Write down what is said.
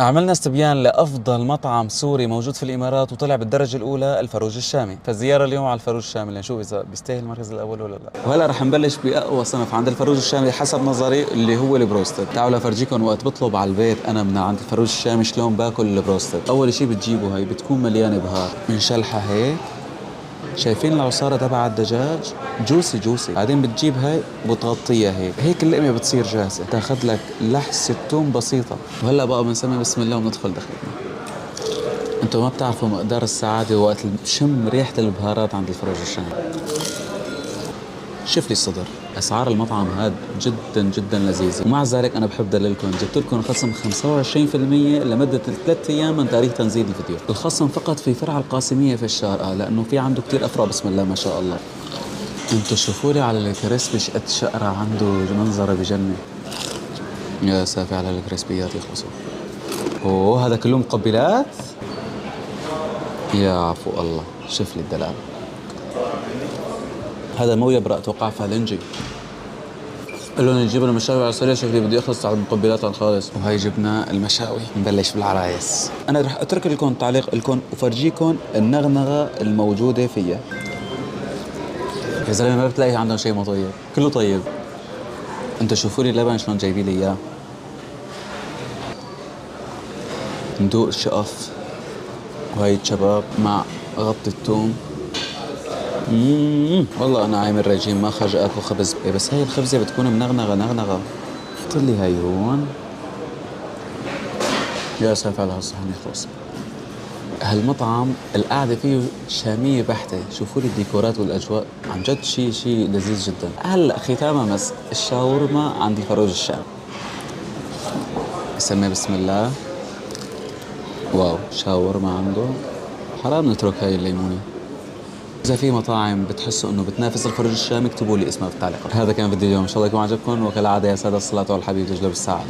عملنا استبيان لأفضل مطعم سوري موجود في الإمارات وطلع بالدرجة الأولى الفروج الشامي، فالزيارة اليوم على الفروج الشامي لنشوف إذا بيستاهل المركز الأول ولا لا. وهلا رح نبلش بأقوى صنف عند الفروج الشامي حسب نظري اللي هو البروستد. تعالوا لفرجيكم وقت بطلب على البيت أنا من عند الفروج الشامي شلون باكل البروستد. أول شيء بتجيبوا هاي بتكون مليانة بهار من شلحة هيك، شايفين العصارة تبع الدجاج جوسي جوسي. بعدين بتجيب هاي وتغطيها هيك اللقمة بتصير جاهزة. تاخذ لك لحسة توم بسيطة. وهلا بقى بنسمي بسم الله وندخل دخلنا. انتم ما بتعرفوا مقدار السعادة وقت بشم ريحة البهارات عند الفروج الشامي. شوف لي الصدر. اسعار المطعم هاد جدا جدا لذيذة، ومع ذلك انا بحب دللكم جبت لكم خصم 25% لمدة 3 ايام من تاريخ تنزيل الفيديو. الخصم فقط في فرع القاسمية في الشارقة لانه في عنده كتير افرع بسم الله ما شاء الله. انتوا شوفوا لي على الكريسبي شقد شقرة عنده منظره بجنة. يا سافي على الكريسبيات يخلصوا. اوه هذا كله مقبلات. يا عفو الله شوف لي الدلال. هذا مو يبرق اتوقع فالنجي. قال لهم نجيب لنا مشاوي على السريع شكلي بدي اخلص على المقبلات عن خالص. وهي جبنا المشاوي نبلش بالعرايس. انا رح اترك لكم تعليق لكم وفرجيكم النغنغه الموجوده فيها. يا زلمه ما بتلاقي عندهم شيء مو طيب، كله طيب. انتوا شوفوا لي اللبن شلون جايبين لي اياه. ندوق الشقف وهي الشباب مع غطي الثوم. والله انا عامل رجيم ما خرج اكل خبز، بس هاي الخبزه بتكون منغنغه نغنغه. حط لي هاي هون. يا ساتر على هالصحن يخلص. هالمطعم القعده فيه شاميه بحته، شوفوا لي الديكورات والاجواء عن جد شيء لذيذ جدا. هلا ختامها بس الشاورما عند الفروج الشام. بسمي بسم الله. واو شاورما عنده حرام نترك هاي الليمونه. إذا في مطاعم بتحسوا إنه بتنافس الفرج الشامي اكتبوا لي اسمها في التعليقات. هذا كان فيديو اليوم، إن شاء الله يكون عجبكم، وكالعادة يا سادة الصلاة على الحبيب تجلب الساعة.